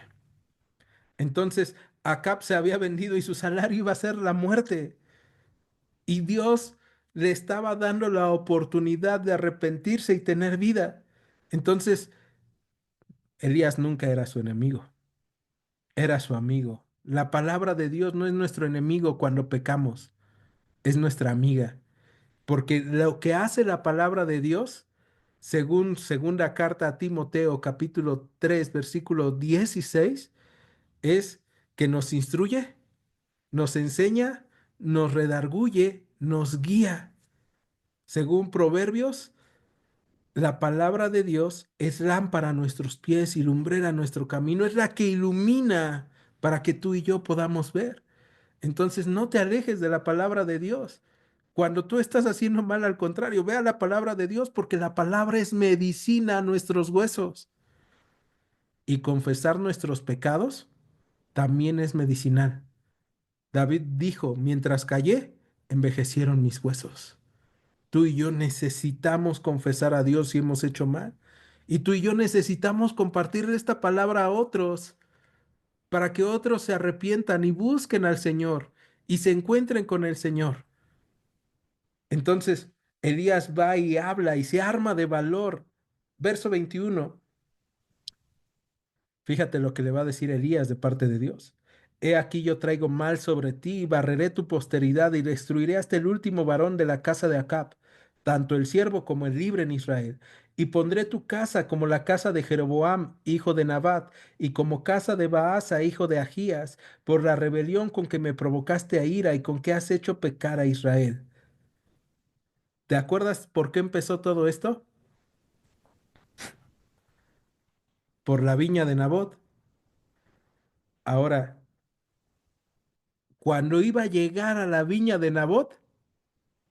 Entonces, Acab se había vendido y su salario iba a ser la muerte. Y Dios le estaba dando la oportunidad de arrepentirse y tener vida. Entonces, Elías nunca era su enemigo, era su amigo. La palabra de Dios no es nuestro enemigo cuando pecamos, es nuestra amiga. Porque lo que hace la palabra de Dios, según segunda carta a Timoteo, capítulo 3 versículo 16, es que nos instruye, nos enseña, nos redarguye, nos guía. Según Proverbios, la palabra de Dios es lámpara a nuestros pies y lumbrera a nuestro camino, es la que ilumina para que tú y yo podamos ver. Entonces no te alejes de la palabra de Dios. Cuando tú estás haciendo mal, al contrario, ve a la palabra de Dios porque la palabra es medicina a nuestros huesos. Y confesar nuestros pecados también es medicinal. David dijo, mientras callé, envejecieron mis huesos. Tú y yo necesitamos confesar a Dios si hemos hecho mal. Y tú y yo necesitamos compartir esta palabra a otros para que otros se arrepientan y busquen al Señor y se encuentren con el Señor. Entonces, Elías va y habla y se arma de valor. Verso 21. Fíjate lo que le va a decir Elías de parte de Dios. He aquí yo traigo mal sobre ti y barreré tu posteridad y destruiré hasta el último varón de la casa de Acab, tanto el siervo como el libre en Israel. Y pondré tu casa como la casa de Jeroboam, hijo de Nabat, y como casa de Baasa, hijo de Ahías, por la rebelión con que me provocaste a ira y con que has hecho pecar a Israel. ¿Te acuerdas por qué empezó todo esto? Por la viña de Nabot. Ahora, cuando iba a llegar a la viña de Nabot,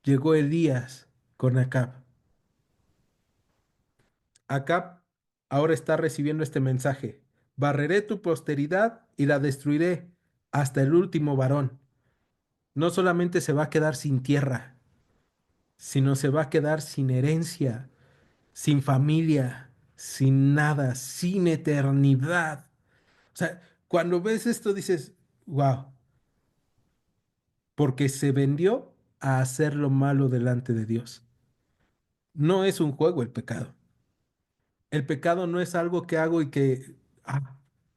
llegó Elías con Acab. Acab ahora está recibiendo este mensaje. Barreré tu posteridad y la destruiré hasta el último varón. No solamente se va a quedar sin tierra, sino se va a quedar sin herencia, sin familia, sin nada, sin eternidad. O sea, cuando ves esto dices, wow, porque se vendió a hacer lo malo delante de Dios. No es un juego el pecado. El pecado no es algo que hago y que,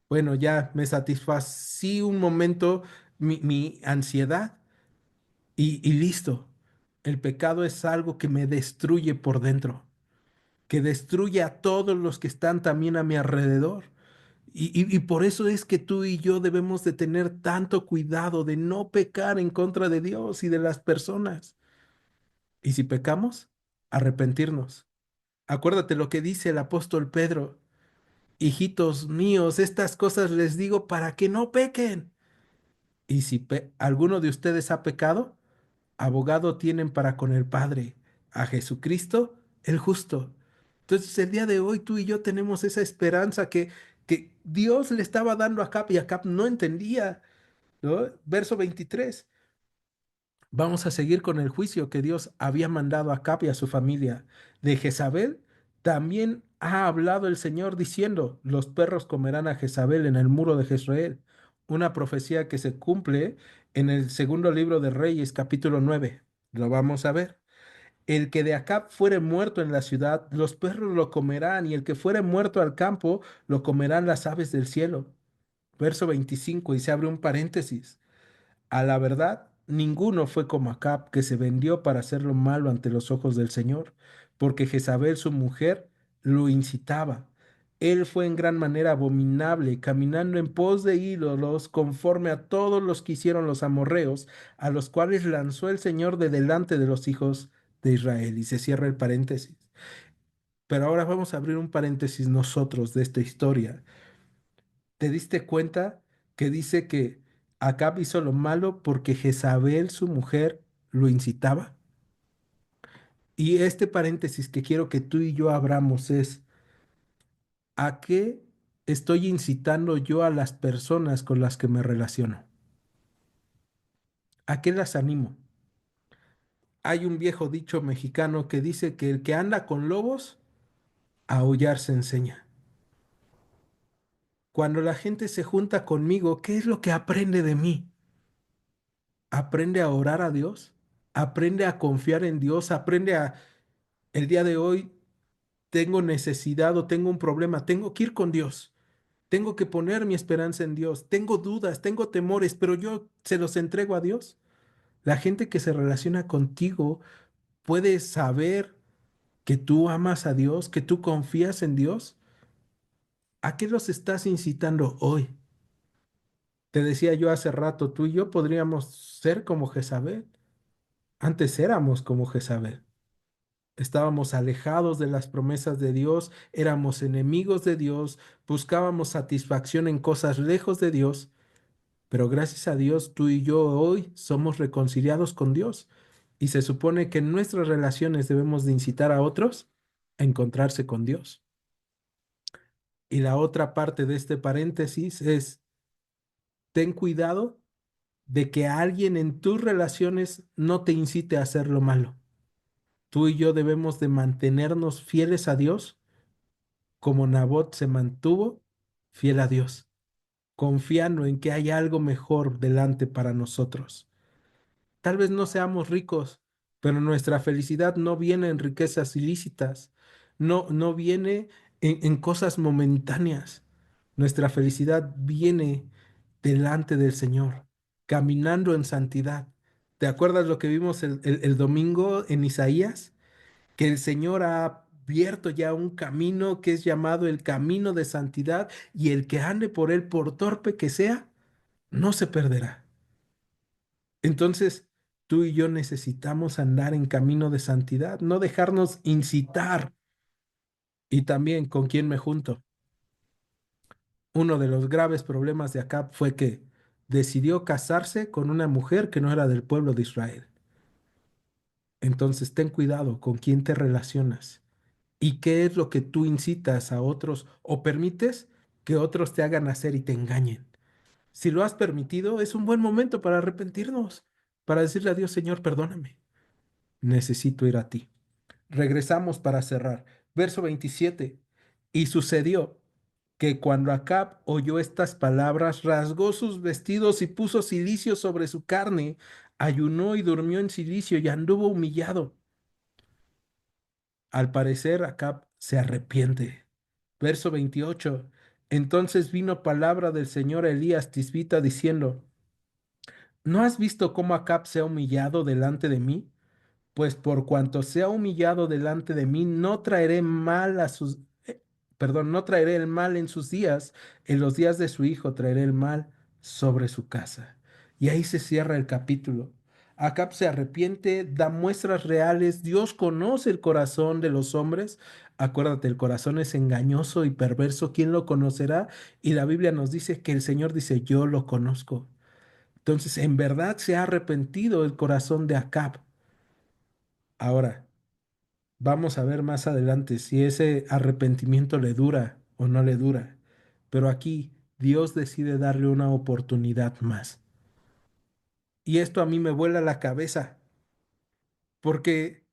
bueno, ya me satisfací un momento mi ansiedad y listo. El pecado es algo que me destruye por dentro, que destruye a todos los que están también a mi alrededor. Y por eso es que tú y yo debemos de tener tanto cuidado de no pecar en contra de Dios y de las personas. Y si pecamos, arrepentirnos. Acuérdate lo que dice el apóstol Pedro. Hijitos míos, estas cosas les digo para que no pequen. Y si alguno de ustedes ha pecado, abogado tienen para con el Padre, a Jesucristo el justo. Entonces el día de hoy tú y yo tenemos esa esperanza que Dios le estaba dando a Acab y Acab no entendía, ¿no? Verso 23. Vamos a seguir con el juicio que Dios había mandado a Acab y a su familia de Jezabel También ha hablado el Señor diciendo, los perros comerán a Jezabel en el muro de Jezreel, una profecía que se cumple en el segundo libro de Reyes, capítulo 9. Lo vamos a ver. El que de Acab fuere muerto en la ciudad, los perros lo comerán, y el que fuere muerto al campo, lo comerán las aves del cielo. Verso 25, y se abre un paréntesis. A la verdad, ninguno fue como Acab, que se vendió para hacer lo malo ante los ojos del Señor, porque Jezabel, su mujer, lo incitaba. Él fue en gran manera abominable, caminando en pos de ídolos, conforme a todos los que hicieron los amorreos, a los cuales lanzó el Señor de delante de los hijos de Israel. Y se cierra el paréntesis. Pero ahora vamos a abrir un paréntesis nosotros de esta historia. ¿Te diste cuenta que dice que Acab hizo lo malo porque Jezabel, su mujer, lo incitaba? Y este paréntesis que quiero que tú y yo abramos es, ¿a qué estoy incitando yo a las personas con las que me relaciono? ¿A qué las animo? Hay un viejo dicho mexicano que dice que el que anda con lobos, a aullar se enseña. Cuando la gente se junta conmigo, ¿qué es lo que aprende de mí? Aprende a orar a Dios, aprende a confiar en Dios, aprende a, el día de hoy tengo necesidad o tengo un problema, tengo que ir con Dios, tengo que poner mi esperanza en Dios, tengo dudas, tengo temores, pero yo se los entrego a Dios. La gente que se relaciona contigo puede saber que tú amas a Dios, que tú confías en Dios. ¿A qué los estás incitando hoy? Te decía yo hace rato, tú y yo podríamos ser como Jezabel. Antes éramos como Jezabel. Estábamos alejados de las promesas de Dios, éramos enemigos de Dios, buscábamos satisfacción en cosas lejos de Dios, pero gracias a Dios tú y yo hoy somos reconciliados con Dios y se supone que en nuestras relaciones debemos de incitar a otros a encontrarse con Dios. Y la otra parte de este paréntesis es, ten cuidado de que alguien en tus relaciones no te incite a hacer lo malo. Tú y yo debemos de mantenernos fieles a Dios como Nabot se mantuvo fiel a Dios, confiando en que hay algo mejor delante para nosotros. Tal vez no seamos ricos, pero nuestra felicidad no viene en riquezas ilícitas, no viene en cosas momentáneas. Nuestra felicidad viene delante del Señor, caminando en santidad. ¿Te acuerdas lo que vimos el domingo en Isaías? Que el Señor ha abierto ya un camino que es llamado el camino de santidad, y el que ande por él, por torpe que sea, no se perderá. Entonces, tú y yo necesitamos andar en camino de santidad, no dejarnos incitar. Y también con quién me junto. Uno de los graves problemas de Acab fue que decidió casarse con una mujer que no era del pueblo de Israel. Entonces, ten cuidado con quién te relacionas. ¿Y qué es lo que tú incitas a otros o permites que otros te hagan hacer y te engañen? Si lo has permitido, es un buen momento para arrepentirnos, para decirle a Dios, Señor, perdóname, necesito ir a ti. Regresamos para cerrar. Verso 27. Y sucedió que cuando Acab oyó estas palabras, rasgó sus vestidos y puso cilicio sobre su carne, ayunó y durmió en cilicio y anduvo humillado. Al parecer, Acab se arrepiente. Verso 28. Entonces vino palabra del Señor a Elías Tisbita diciendo, ¿no has visto cómo Acab se ha humillado delante de mí? Pues por cuanto se ha humillado delante de mí, no traeré mal a sus, no traeré el mal en sus días, en los días de su hijo traeré el mal sobre su casa. Y ahí se cierra el capítulo. Acab se arrepiente, da muestras reales, Dios conoce el corazón de los hombres. Acuérdate, el corazón es engañoso y perverso, ¿quién lo conocerá? Y la Biblia nos dice que el Señor dice, yo lo conozco. Entonces, en verdad se ha arrepentido el corazón de Acab. Ahora, vamos a ver más adelante si ese arrepentimiento le dura o no le dura. Pero aquí Dios decide darle una oportunidad más. Y esto a mí me vuela la cabeza, porque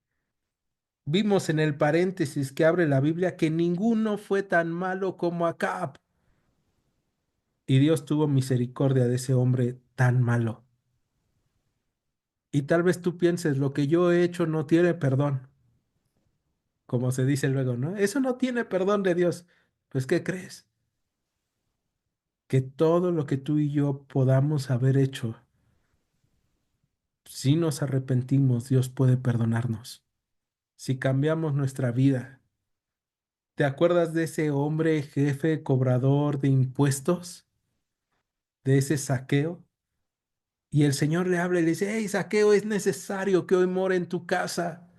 Vimos en el paréntesis que abre la Biblia que ninguno fue tan malo como Acab. Y Dios tuvo misericordia de ese hombre tan malo. Y tal vez tú pienses, lo que yo he hecho no tiene perdón, como se dice luego, ¿no? Eso no tiene perdón de Dios. Pues, ¿qué crees? Que todo lo que tú y yo podamos haber hecho, si nos arrepentimos, Dios puede perdonarnos. Si cambiamos nuestra vida. ¿Te acuerdas de ese hombre jefe cobrador de impuestos? De ese Saqueo. Y el Señor le habla y le dice, hey, Saqueo, es necesario que hoy more en tu casa.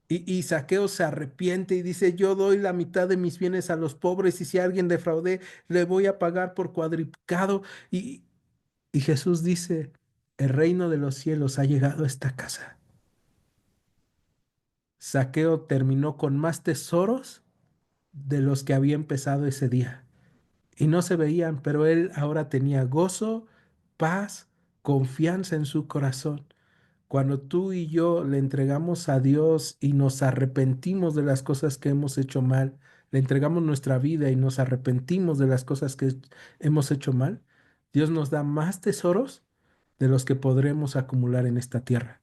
Y Saqueo se arrepiente y dice, yo doy la mitad de mis bienes a los pobres y si alguien defraude, le voy a pagar por cuadriplicado. Y Jesús dice, el reino de los cielos ha llegado a esta casa. Saqueo terminó con más tesoros de los que había empezado ese día. Y no se veían, pero él ahora tenía gozo, paz, confianza en su corazón. Cuando tú y yo le entregamos a Dios y nos arrepentimos de las cosas que hemos hecho mal, le entregamos nuestra vida y nos arrepentimos de las cosas que hemos hecho mal, Dios nos da más tesoros de los que podremos acumular en esta tierra.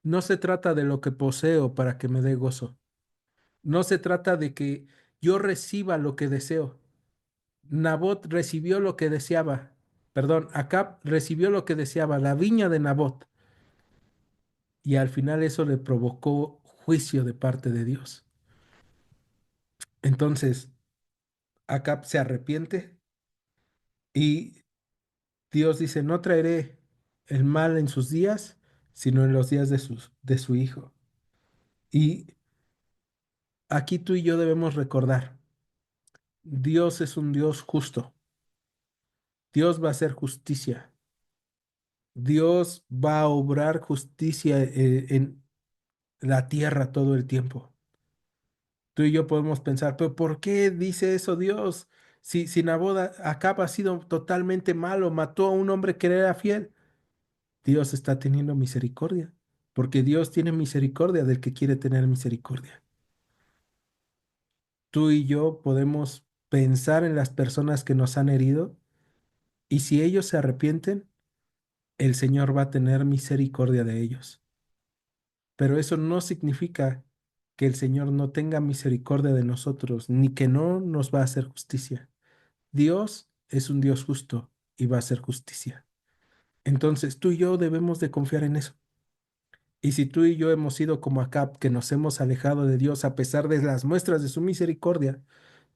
No se trata de lo que poseo para que me dé gozo. No se trata de que yo reciba lo que deseo. Nabot recibió lo que deseaba. Perdón, Acab recibió lo que deseaba, la viña de Nabot. Y al final eso le provocó juicio de parte de Dios. Entonces, Acab se arrepiente y Dios dice, no traeré el mal en sus días, sino en los días de su hijo. Y aquí tú y yo debemos recordar, Dios es un Dios justo. Dios va a hacer justicia. Dios va a obrar justicia en la tierra todo el tiempo. Tú y yo podemos pensar, pero ¿por qué dice eso Dios? Si Nabot Acab ha sido totalmente malo, mató a un hombre que era fiel, Dios está teniendo misericordia, porque Dios tiene misericordia del que quiere tener misericordia. Tú y yo podemos pensar en las personas que nos han herido y si ellos se arrepienten, el Señor va a tener misericordia de ellos. Pero eso no significa que el Señor no tenga misericordia de nosotros, ni que no nos va a hacer justicia. Dios es un Dios justo y va a hacer justicia. Entonces tú y yo debemos de confiar en eso. Y si tú y yo hemos sido como Acab, que nos hemos alejado de Dios a pesar de las muestras de su misericordia,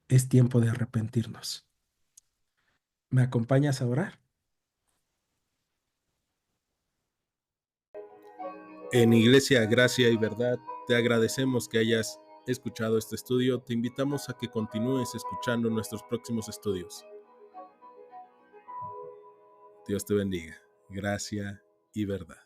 es tiempo de arrepentirnos. ¿Me acompañas a orar? En Iglesia Gracia y Verdad, te agradecemos que hayas escuchado este estudio. Te invitamos a que continúes escuchando nuestros próximos estudios. Dios te bendiga. Gracia y verdad.